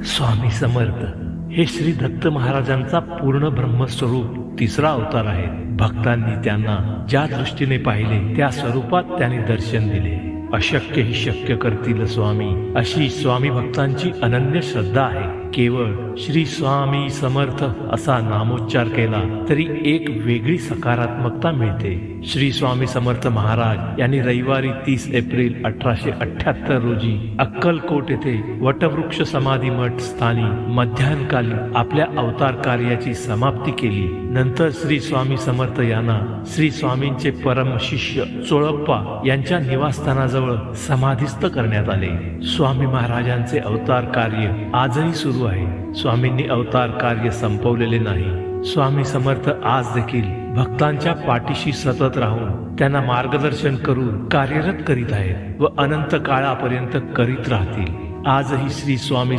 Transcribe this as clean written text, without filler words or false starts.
स्वामी समर्थ हे श्री दत्त महाराजांचा पूर्ण ब्रह्मस्वरूप तिसरा अवतार आहे. भक्तांनी त्यांना ज्या दृष्टीने पाहिले त्या स्वरूपात त्यांनी दर्शन दिले. अशक्य ही शक्य करतील स्वामी, अशी स्वामी भक्तांची अनन्य श्रद्धा आहे. केवळ श्री स्वामी समर्थ असा नामोच्चार केला तरी एक वेगळी सकारात्मकता मिळते. श्री स्वामी समर्थ महाराज यांनी रविवारी 30 एप्रिल 1878 रोजी अक्कलकोट येथे वटवृक्ष समाधी मठ स्थानी मध्यान्हकाली आपल्या अवतार कार्याची समाप्ती केली. नंतर श्री स्वामी समर्थ यांना श्री स्वामींचे परम शिष्य चोळप्पा यांच्या निवासस्थानाजवळ समाधीस्थ करण्यात आले. स्वामी महाराजांचे अवतार कार्य आजही सुरू आहे. स्वामींनी अवतार कार्य संपवलेले नाही. स्वामी समर्थ आज देखील भक्तांच्या पाठीशी सतत राहून त्यांना मार्गदर्शन करून कार्यरत करीत आहेत व अनंत काळापर्यंत करीत राहतील. आजही श्री स्वामी